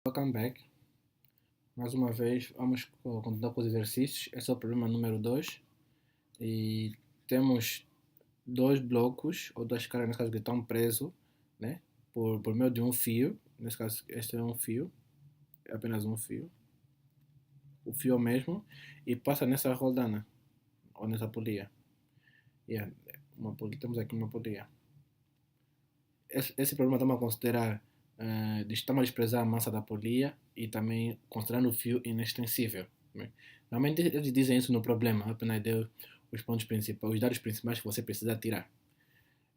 Welcome back. Mais uma vez, vamos continuar com os exercícios. Esse é o problema número 2. E temos dois blocos, ou duas caras, nesse caso, que estão presos, né? Por meio de um fio. Nesse caso, este é um fio. É apenas um fio. O fio mesmo. E passa nessa roldana, ou nessa polia. Yeah, temos aqui uma polia. Esse problema estamos a considerar, estamos a desprezar a massa da polia e também considerando o fio inextensível, né? Normalmente eles dizem isso no problema, apenas deu os pontos principais, os dados principais que você precisa tirar.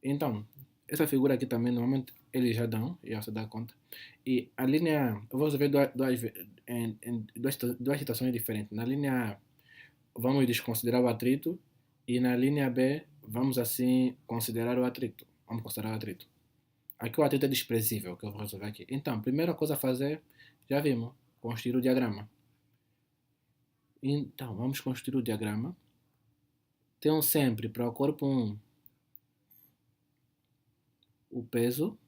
Então, essa figura aqui também, normalmente eles já dão, já se dá conta. E a linha, eu vou resolver duas situações diferentes. Na linha A, vamos desconsiderar o atrito e na linha B, vamos assim considerar o atrito. Vamos considerar o atrito. Aqui o atrito é desprezível, que eu vou resolver aqui. Então, primeira coisa a fazer, já vimos, construir o diagrama. Então, vamos construir o diagrama. Tenham sempre para o corpo 1 o peso,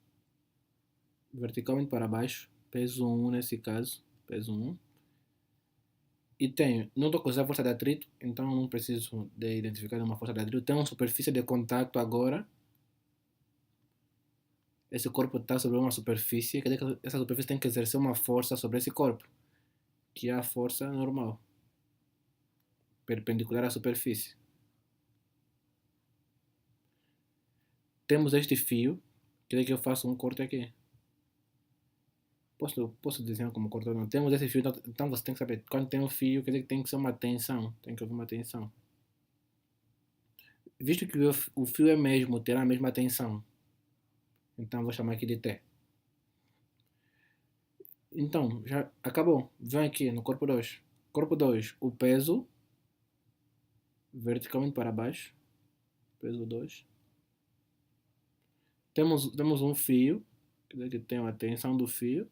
verticalmente para baixo, peso 1 nesse caso, peso 1. E tenho, não estou considerando a força de atrito, então não preciso de identificar uma força de atrito. Tenho uma superfície de contato agora. Esse corpo está sobre uma superfície, quer dizer que essa superfície tem que exercer uma força sobre esse corpo, que é a força normal, perpendicular à superfície. Temos este fio, quer dizer que eu faço um corte aqui. Posso desenhar como corte ou não? Temos esse fio, então você tem que saber, quando tem um fio, quer dizer que tem que ser uma tensão, tem que haver uma tensão. Visto que o fio é mesmo, terá a mesma tensão, então vou chamar aqui de T. Então, já acabou. Vem aqui no corpo 2. Corpo 2, o peso, verticalmente para baixo, peso 2. Temos um fio, quer dizer que tem a tensão do fio,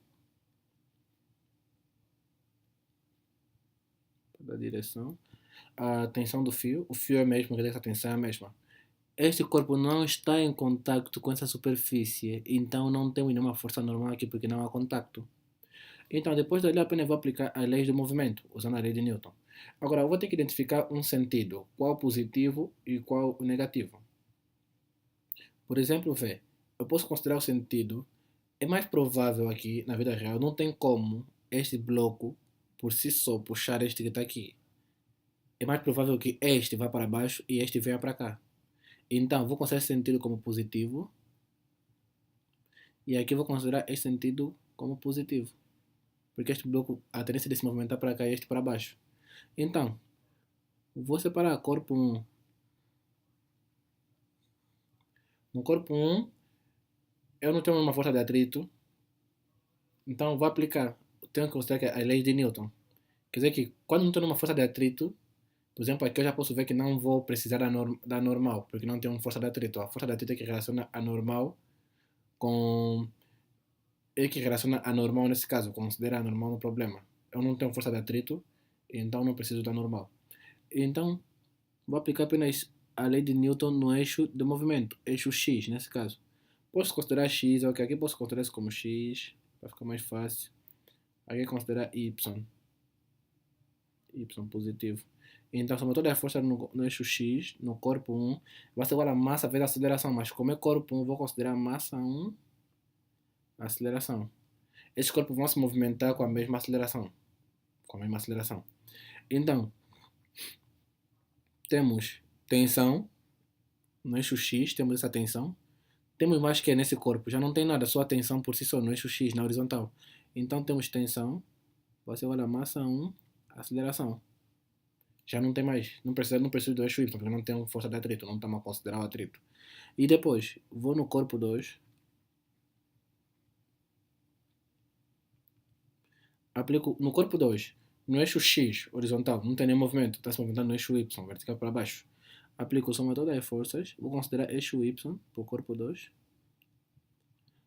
da direção. A tensão do fio, o fio é mesmo, quer dizer que a tensão é a mesma. Este corpo não está em contato com essa superfície, então não tem nenhuma força normal aqui porque não há contato. Então, depois dali, apenas vou aplicar as leis do movimento, usando a lei de Newton. Agora, eu vou ter que identificar um sentido, qual o positivo e qual o negativo. Por exemplo, vê, eu posso considerar o sentido, é mais provável aqui, na vida real, não tem como este bloco, por si só, puxar este que está aqui. É mais provável que este vá para baixo e este venha para cá. Então, vou considerar esse sentido como positivo. E aqui vou considerar esse sentido como positivo. Porque este bloco, a tendência de se movimentar para cá e este para baixo. Então, vou separar corpo 1. No corpo 1, eu não tenho uma força de atrito. Então, vou aplicar. Tenho que considerar as leis de Newton. Quer dizer que, quando não tenho uma força de atrito, por exemplo, aqui eu já posso ver que não vou precisar da normal, porque não tenho força de atrito. A força de atrito é que relaciona a normal com que relaciona a normal nesse caso, considera a normal no problema. Eu não tenho força de atrito, então não preciso da normal. Então, vou aplicar apenas a lei de Newton no eixo de movimento, eixo X nesse caso. Posso considerar X, ok, aqui posso considerar isso como X, para ficar mais fácil. Aqui considerar Y, Y positivo. Então, soma toda a força no eixo X, no corpo 1, vai ser igual a massa vezes a aceleração, mas como é corpo 1, vou considerar massa 1, aceleração. Esses corpos vão se movimentar com a mesma aceleração. Com a mesma aceleração. Então, temos tensão no eixo X, temos essa tensão. Temos mais que nesse corpo, já não tem nada, só a tensão por si só no eixo X, na horizontal. Então temos tensão, vai ser igual a massa 1, aceleração. Já não tem mais, não preciso do eixo Y, porque não tem força de atrito, não estamos a considerar o atrito. E depois, vou no corpo 2, aplico no corpo 2, no eixo X, horizontal, não tem nenhum movimento, está se movimentando no eixo Y, vertical para baixo. Aplico soma todas as forças, vou considerar eixo Y para o corpo 2.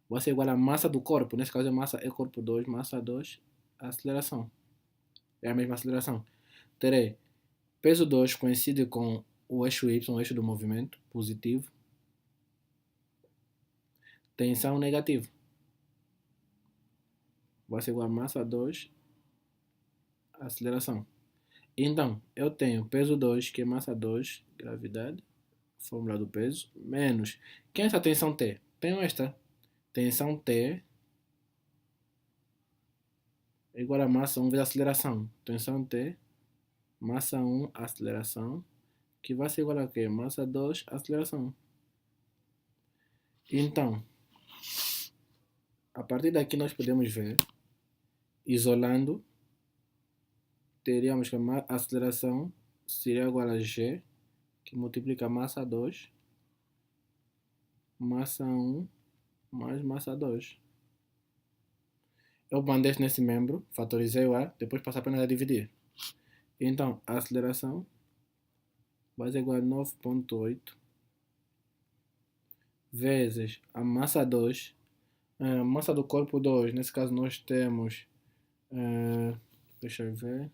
Vai ser igual a massa do corpo, nesse caso a massa é corpo 2, massa 2, aceleração. É a mesma aceleração. Terei peso 2 coincide com o eixo Y, o eixo do movimento, positivo. Tensão negativo. vai ser igual a massa 2, aceleração. Então, eu tenho peso 2, que é massa 2, gravidade, fórmula do peso, menos. Quem é essa tensão T? Tenho esta. Tensão T é igual a massa 1 vezes aceleração. Tensão T, massa 1, aceleração, que vai ser igual a quê? Massa 2, aceleração. Então, a partir daqui nós podemos ver, isolando, teríamos que a aceleração seria igual a G, que multiplica massa 2, massa 1, mais massa 2. Eu mandei nesse membro, fatorizei o A, depois passo apenas a dividir. Então, a aceleração vai ser igual a 9,8 vezes a massa 2, a massa do corpo 2, nesse caso nós temos, deixa eu ver,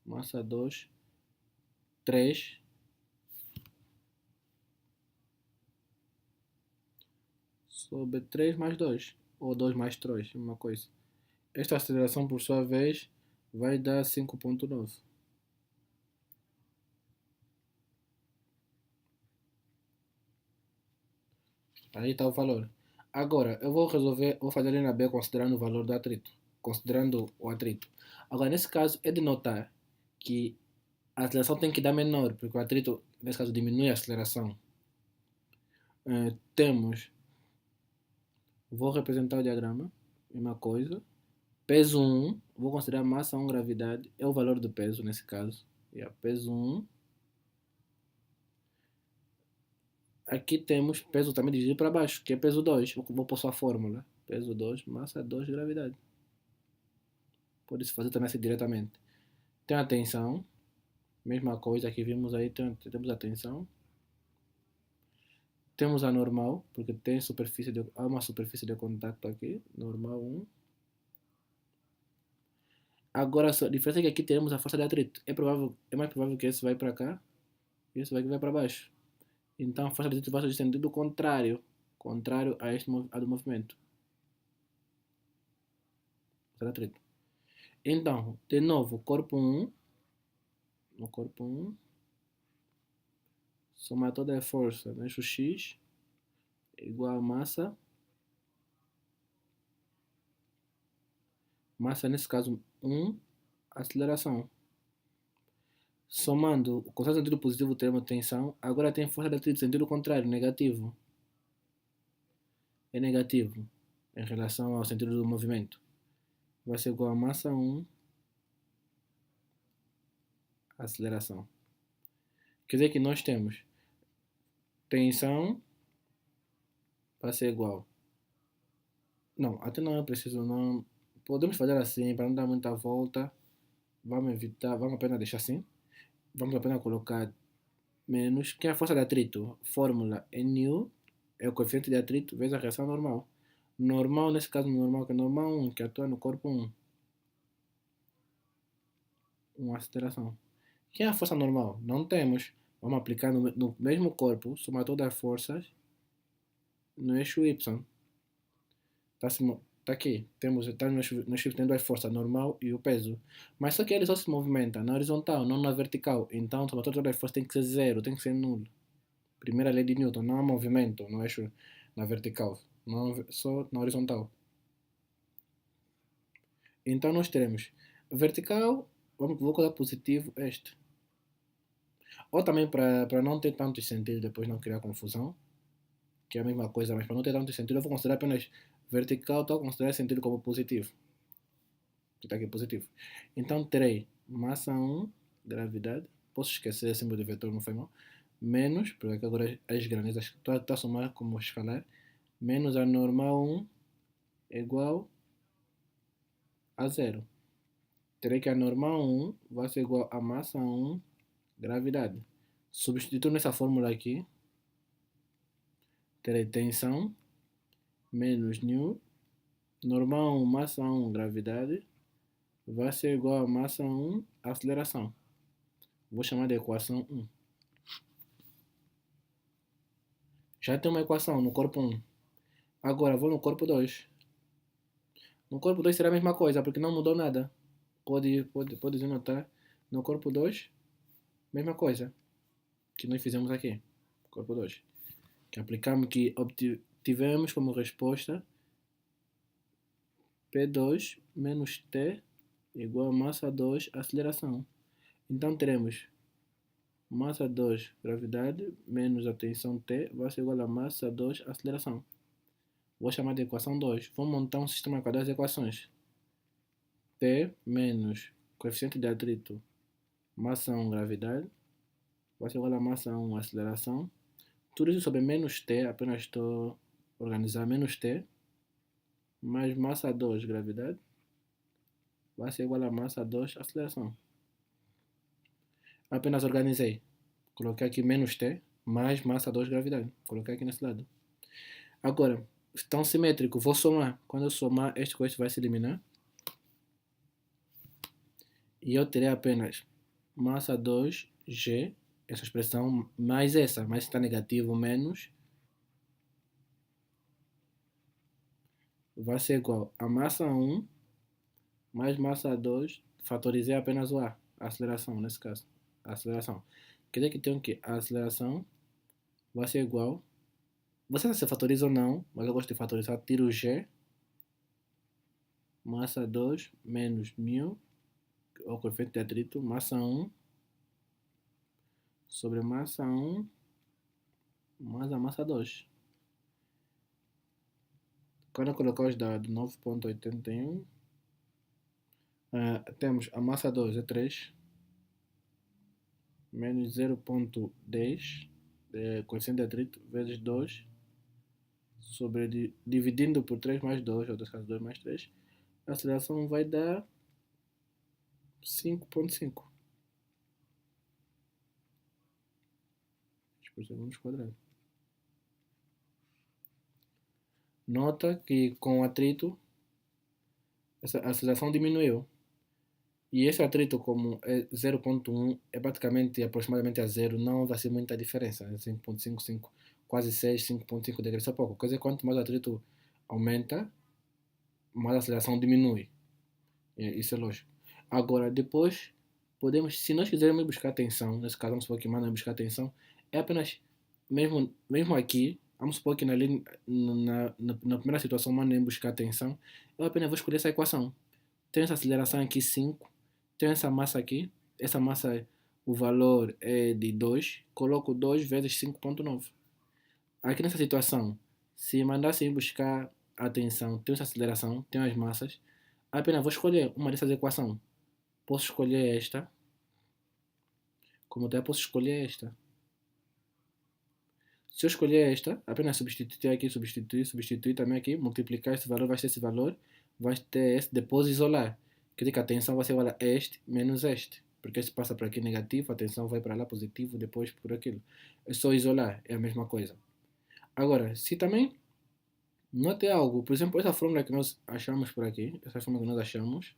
massa 2, 3, sobre 3 mais 2, ou 2 mais 3, uma coisa. Esta aceleração, por sua vez, vai dar 5,9. Aí está o valor. Agora, eu vou resolver, vou fazer a linha B considerando o valor do atrito. Considerando o atrito. Agora, nesse caso, é de notar que a aceleração tem que dar menor, porque o atrito, nesse caso, diminui a aceleração. Temos, vou representar o diagrama, mesma coisa. Peso 1, vou considerar massa 1, gravidade, é o valor do peso nesse caso. Peso 1. Aqui temos peso também dividido para baixo, que é peso 2. Vou pôr só a fórmula. Peso 2, massa 2, gravidade. Pode-se fazer também assim diretamente. Tem a tensão, mesma coisa que vimos aí, temos a tensão. Temos a normal, porque tem há uma superfície de contato aqui, normal 1. Agora, a diferença é que aqui teremos a força de atrito. É mais provável que esse vai para cá e esse vai para baixo. Então, a força de atrito vai ser de sentido contrário a do movimento. Força de atrito. Então, de novo, corpo 1, no corpo 1, somar toda a força no eixo X igual a massa nesse caso 1, aceleração. Somando o constante sentido positivo teremos tensão, agora tem força de atrito sentido contrário, negativo. É negativo em relação ao sentido do movimento. Vai ser igual a massa 1, aceleração. Quer dizer que nós temos tensão vai ser igual. Não, até não é preciso, não. Podemos fazer assim, para não dar muita volta. Vamos evitar, vamos apenas deixar assim. Vamos apenas colocar menos, que é a força de atrito. Fórmula NU é o coeficiente de atrito vezes a reação normal. Normal, nesse caso, normal, que é normal 1, que atua no corpo 1. Uma aceleração. Que é a força normal? Não temos. Vamos aplicar no mesmo corpo, somar todas as forças no eixo Y. Tá aqui. Tá no eixo Y, tem duas forças, normal e o peso. Mas só que ele só se movimenta na horizontal, não na vertical. Então, somar todas as forças tem que ser zero, tem que ser nulo. Primeira lei de Newton, não há movimento no eixo na vertical, não, só na horizontal. Então nós teremos vertical, vou colocar positivo este. Ou também para não ter tantos sentidos, depois não criar confusão, que é a mesma coisa, mas para não ter tantos sentidos, eu vou considerar apenas vertical, estou a considerar sentido como positivo. Que está aqui positivo. Então terei massa 1, gravidade, posso esquecer esse símbolo de vetor, não foi mal, menos, porque aqui agora as grandezas, estou a somar como escalar, menos a normal 1 é igual a zero. Terei que a normal 1 vai ser igual a massa 1, gravidade. Substituindo nessa fórmula aqui, terei tensão menos nu, normal 1, massa 1, gravidade, vai ser igual a massa 1, aceleração. Vou chamar de equação 1. Já tem uma equação no corpo 1. Agora vou no corpo 2. No corpo 2 será a mesma coisa, porque não mudou nada. Pode notar. No corpo 2, mesma coisa que nós fizemos aqui. Corpo 2. Que aplicamos, que obtivemos como resposta P2 menos T igual a massa 2, aceleração. Então teremos massa 2, gravidade, menos a tensão T, vai ser igual a massa 2, aceleração. Vou chamar de equação 2. Vou montar um sistema com duas equações. P menos coeficiente de atrito, massa 1, gravidade, vai ser igual a massa 1, aceleração. Tudo isso sobre menos T, apenas estou organizando menos T, mais massa 2, gravidade, vai ser igual a massa 2, aceleração. Apenas organizei. Coloquei aqui menos T, mais massa 2, gravidade. Coloquei aqui nesse lado. Agora, estão simétricos, vou somar. Quando eu somar, este com este vai se eliminar. E eu terei apenas massa 2G, essa expressão, mais essa, mais está negativo, menos, vai ser igual a massa 1 mais massa 2, fatorizei apenas o A, a aceleração nesse caso, a aceleração. Quer dizer que tenho que a aceleração vai ser igual, você sabe se fatoriza ou não, mas eu gosto de fatorizar, tiro G, massa 2 menos μ, o coeficiente de atrito, massa 1 sobre massa 1 mais a massa 2. Quando eu colocar os dados 9,81, temos a massa 2 é 3, menos 0,10, coeficiente de atrito, vezes 2, sobre, dividindo por 3 mais 2, ou nesse caso 2 mais 3, a aceleração vai dar 5,5 por segundo quadrado. Nota que com o atrito, essa aceleração diminuiu. E esse atrito, como é 0,1, é praticamente aproximadamente a zero, não vai ser muita diferença. 5,55, quase 6, 5,5 degrees é pouco. Quer dizer, quanto mais o atrito aumenta, mais a aceleração diminui. Isso é lógico. Agora, depois, podemos, se nós quisermos buscar tensão, nesse caso, vamos supor que manda buscar tensão, é apenas, mesmo aqui, vamos supor que na primeira situação mandem buscar tensão, eu apenas vou escolher essa equação. Tenho essa aceleração aqui 5, tenho essa massa aqui, essa massa, o valor é de 2, coloco 2 vezes 5,9. Aqui nessa situação, se mandassem buscar a tensão, tenho essa aceleração, tenho as massas, apenas vou escolher uma dessas equações. Posso escolher esta, como até posso escolher esta. Se eu escolher esta, apenas substituir aqui, substituir também aqui, multiplicar esse valor, vai ser esse valor, vai ter esse, depois isolar. Quer dizer que a tensão vai ser igual a este menos este. Porque este passa para aqui negativo, a tensão vai para lá positivo, depois por aquilo. É só isolar, é a mesma coisa. Agora, se também não tem algo, por exemplo, essa fórmula que nós achamos por aqui, essa fórmula que nós achamos,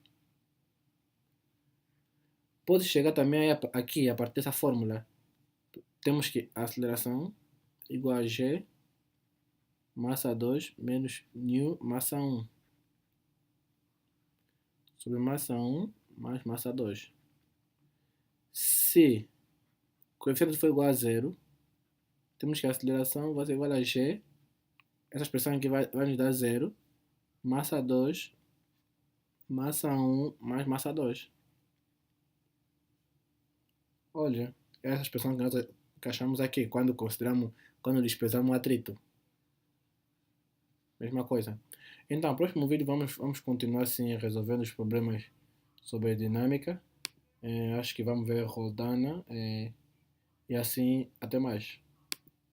pode chegar também aqui, a partir dessa fórmula. Temos que a aceleração igual a G massa 2 menos μ massa 1 sobre massa 1 mais massa 2. Se o coeficiente for igual a zero, temos que a aceleração vai ser igual a G, essa expressão aqui vai nos dar zero, massa 2 massa 1 mais massa 2. Olha, essa expressão que nós achamos aqui, quando desprezamos o atrito. Mesma coisa. Então, no próximo vídeo vamos continuar assim resolvendo os problemas sobre dinâmica. Acho que vamos ver Rodana. E assim, até mais.